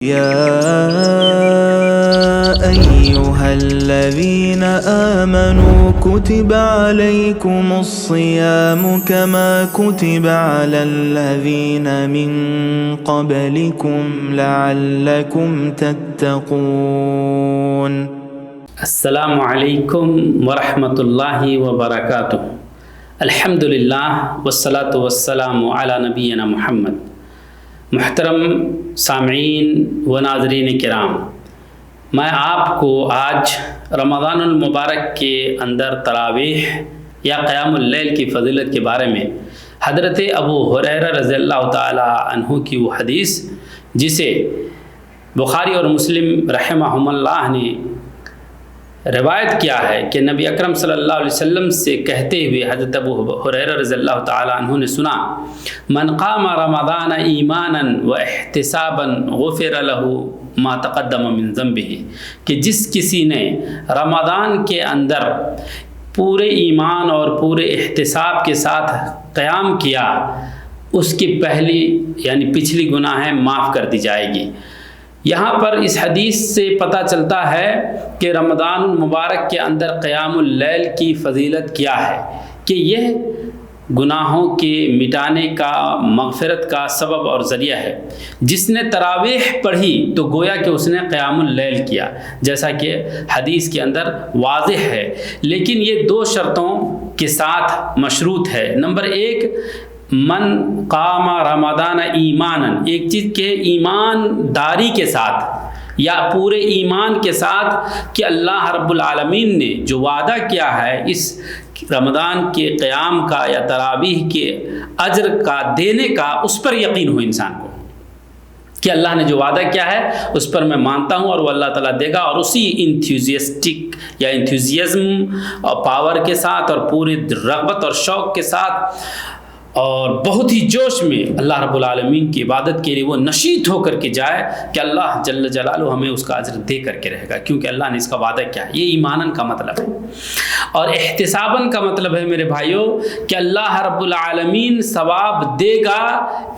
يا أيها الذين آمنوا كتب عليكم الصيام كما كتب على الذين من قبلكم لعلكم تتقون. السلام علیکم ورحمۃ اللہ وبرکاتہ. الحمدللہ والصلاة والسلام علی نبینا محمد. محترم سامعین و ناظرین کرام، میں آپ کو آج رمضان المبارک کے اندر تراویح یا قیام اللیل کی فضیلت کے بارے میں حضرت ابو ہریرہ رضی اللہ تعالی عنہ کی وہ حدیث جسے بخاری اور مسلم رحمہم اللہ نے روایت کیا ہے کہ نبی اکرم صلی اللہ علیہ وسلم سے کہتے ہوئے حضرت ابو ہریرہ رضی اللہ تعالی عنہ نے سنا، من قام رمضان ایمانا و احتسابا غفر له ما تقدم من ذنبه، کہ جس کسی نے رمضان کے اندر پورے ایمان اور پورے احتساب کے ساتھ قیام کیا، اس کی پہلی یعنی پچھلی گناہیں معاف کر دی جائے گی۔ یہاں پر اس حدیث سے پتہ چلتا ہے کہ رمضان المبارک کے اندر قیام اللیل کی فضیلت کیا ہے، کہ یہ گناہوں کے مٹانے کا، مغفرت کا سبب اور ذریعہ ہے۔ جس نے تراویح پڑھی تو گویا کہ اس نے قیام اللیل کیا، جیسا کہ حدیث کے اندر واضح ہے، لیکن یہ دو شرطوں کے ساتھ مشروط ہے۔ نمبر ایک، من قام رمضان ایمانا، ایک چیز کے ایمانداری کے ساتھ یا پورے ایمان کے ساتھ کہ اللہ رب العالمین نے جو وعدہ کیا ہے اس رمضان کے قیام کا یا تراویح کے اجر کا دینے کا، اس پر یقین ہو انسان کو کہ اللہ نے جو وعدہ کیا ہے اس پر میں مانتا ہوں اور وہ اللہ تعالیٰ دے گا، اور اسی انتھیوزیسٹک یا انتھیوزیزم اور پاور کے ساتھ اور پوری رغبت اور شوق کے ساتھ اور بہت ہی جوش میں اللہ رب العالمین کی عبادت کے لیے وہ نشیط ہو کر کے جائے کہ اللہ جل جلالہ ہمیں اس کا اجر دے کر کے رہے گا، کیونکہ اللہ نے اس کا وعدہ کیا ہے۔ یہ ایمانن کا مطلب ہے، اور احتساباً کا مطلب ہے میرے بھائیوں کہ اللہ رب العالمین ثواب دے گا،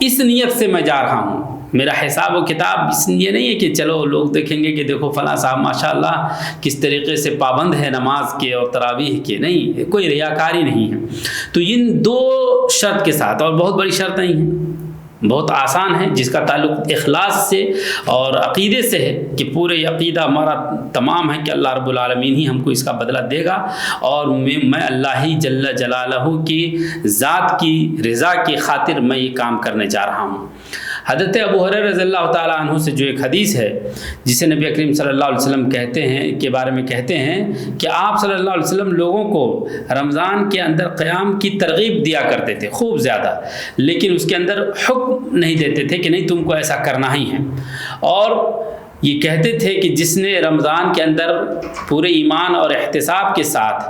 اس نیت سے میں جا رہا ہوں۔ میرا حساب و کتاب یہ نہیں ہے کہ چلو لوگ دیکھیں گے کہ دیکھو فلاں صاحب ماشاءاللہ کس طریقے سے پابند ہے نماز کے اور تراویح کے، نہیں، کوئی ریاکاری نہیں ہے۔ تو ان دو شرط کے ساتھ، اور بہت بڑی شرط نہیں ہے، بہت آسان ہے، جس کا تعلق اخلاص سے اور عقیدے سے ہے کہ پورے عقیدہ ہمارا تمام ہے کہ اللہ رب العالمین ہی ہم کو اس کا بدلہ دے گا، اور میں اللہ ہی جل جلالہ کی ذات کی رضا کی خاطر میں یہ کام کرنے جا رہا ہوں۔ حضرت ابو ہریرہ رضی اللہ تعالیٰ عنہ سے جو ایک حدیث ہے جسے نبی کریم صلی اللہ علیہ وسلم کہتے ہیں کے بارے میں کہتے ہیں کہ آپ صلی اللہ علیہ وسلم لوگوں کو رمضان کے اندر قیام کی ترغیب دیا کرتے تھے خوب زیادہ، لیکن اس کے اندر حکم نہیں دیتے تھے کہ نہیں تم کو ایسا کرنا ہی ہے، اور یہ کہتے تھے کہ جس نے رمضان کے اندر پورے ایمان اور احتساب کے ساتھ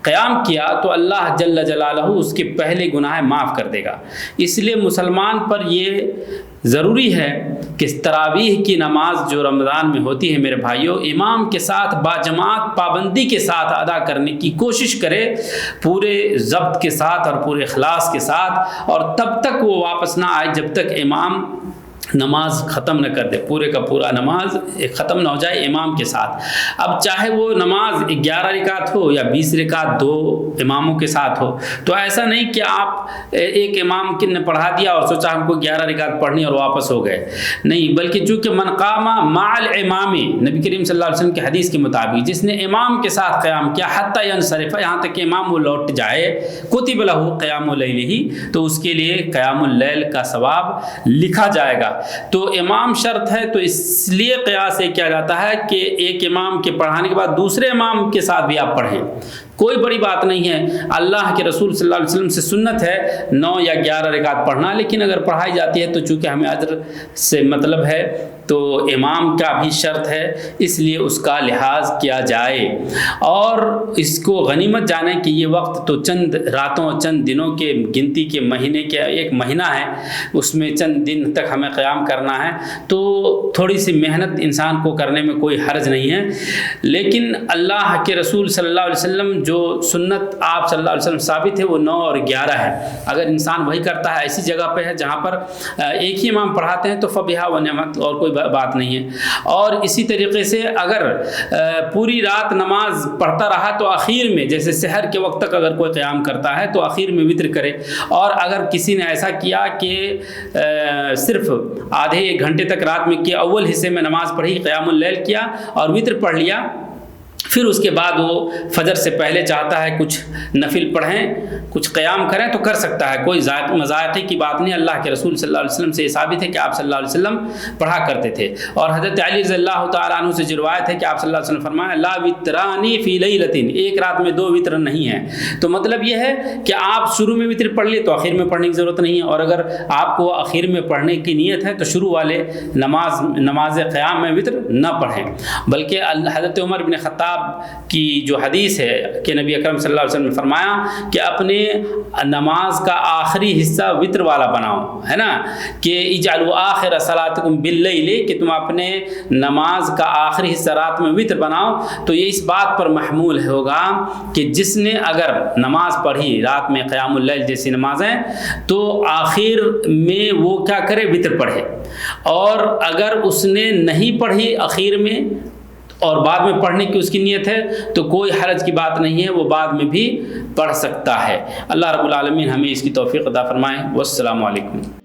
قیام کیا تو اللہ جل جلالہ اس کے پہلے گناہ معاف کر دے گا۔ اس لیے مسلمان پر یہ ضروری ہے کہ تراویح کی نماز جو رمضان میں ہوتی ہے میرے بھائیوں، امام کے ساتھ باجماعت پابندی کے ساتھ ادا کرنے کی کوشش کرے، پورے ضبط کے ساتھ اور پورے اخلاص کے ساتھ، اور تب تک وہ واپس نہ آئے جب تک امام نماز ختم نہ کر دے، پورے کا پورا نماز ختم نہ ہو جائے امام کے ساتھ۔ اب چاہے وہ نماز 11 رکعت ہو یا 20 رکعت دو اماموں کے ساتھ ہو، تو ایسا نہیں کہ آپ ایک امام نے پڑھا دیا اور سوچا ہم کو 11 رکعت پڑھنی اور واپس ہو گئے، نہیں، بلکہ چونکہ من قام مع الامام، نبی کریم صلی اللہ علیہ وسلم کی حدیث کے مطابق جس نے امام کے ساتھ قیام کیا حتی ینصرف، یہاں تک کہ امام وہ لوٹ جائے، کتب لہ قیام لیلہ، تو اس کے لیے قیام اللیل کا ثواب لکھا جائے گا۔ تو امام شرط ہے، تو اس لیے قیاس یہ کیا جاتا ہے کہ ایک امام کے پڑھانے کے بعد دوسرے امام کے ساتھ بھی آپ پڑھیں، کوئی بڑی بات نہیں ہے۔ اللہ کے رسول صلی اللہ علیہ وسلم سے سنت ہے 9 یا 11 رکعت پڑھنا، لیکن اگر پڑھائی جاتی ہے تو چونکہ ہمیں اجر سے مطلب ہے تو امام کا بھی شرط ہے، اس لیے اس کا لحاظ کیا جائے، اور اس کو غنیمت جانے کہ یہ وقت تو چند راتوں چند دنوں کے گنتی کے مہینے کے ایک مہینہ ہے، اس میں چند دن تک ہمیں قیام کرنا ہے، تو تھوڑی سی محنت انسان کو کرنے میں کوئی حرج نہیں ہے، لیکن اللہ کے رسول صلی اللہ علیہ وسلم جو سنت آپ صلی اللہ علیہ وسلم ثابت ہے وہ 9 اور 11 ہے. اگر انسان وہی کرتا ہے، ایسی جگہ پہ ہے جہاں پر ایک ہی امام پڑھاتے ہیں تو فبہا و نعمت، اور کوئی بات نہیں ہے. اور اسی طریقے سے اگر پوری رات نماز پڑھتا رہا تو آخر میں جیسے سحر کے وقت تک اگر کوئی قیام کرتا ہے تو آخر میں وطر کرے. اور اگر کسی نے ایسا کیا کہ صرف آدھے 1 گھنٹے تک رات میں کے اول حصے میں نماز پڑھی، قیام اللیل کیا اور وطر پڑھ لیا، پھر اس کے بعد وہ فجر سے پہلے چاہتا ہے کچھ نفل پڑھیں، کچھ قیام کریں تو کر سکتا ہے، کوئی مذائقے کی بات نہیں. اللہ کے رسول صلی اللہ علیہ وسلم سے یہ ثابت ہے کہ آپ صلی اللہ علیہ وسلم پڑھا کرتے تھے. اور حضرت علی رضی اللہ تعالیٰ عنہ سے جو روایت ہے کہ آپ صلی اللہ علیہ وسلم فرمایا لا وترانی فی لیلۃ، ایک رات میں 2 وطر نہیں ہیں. تو مطلب یہ ہے کہ آپ شروع میں وطر پڑھ لیں تو آخر میں پڑھنے کی ضرورت نہیں ہے، اور اگر آپ کو آخر میں پڑھنے کی نیت ہے تو شروع والے نماز قیام میں وطر نہ پڑھیں. بلکہ حضرت عمر بن خطاب کی جو حدیث ہے کہ نبی اکرم صلی اللہ علیہ وسلم نے فرمایا کہ اپنے نماز کا آخری حصہ وطر والا بناؤ، ہے نا، کہ اجعلوا آخر صلاتکم باللیل، کہ تم اپنے نماز کا آخری حصہ رات میں وطر بناؤ. تو یہ اس بات پر محمول ہوگا کہ جس نے اگر نماز پڑھی رات میں قیام اللیل جیسی نمازیں تو آخر میں وہ کیا کرے، وطر پڑھے. اور اگر اس نے نہیں پڑھی آخر میں اور بعد میں پڑھنے کی اس کی نیت ہے تو کوئی حرج کی بات نہیں ہے، وہ بعد میں بھی پڑھ سکتا ہے. اللہ رب العالمین ہمیں اس کی توفیق عطا فرمائے. والسلام علیکم.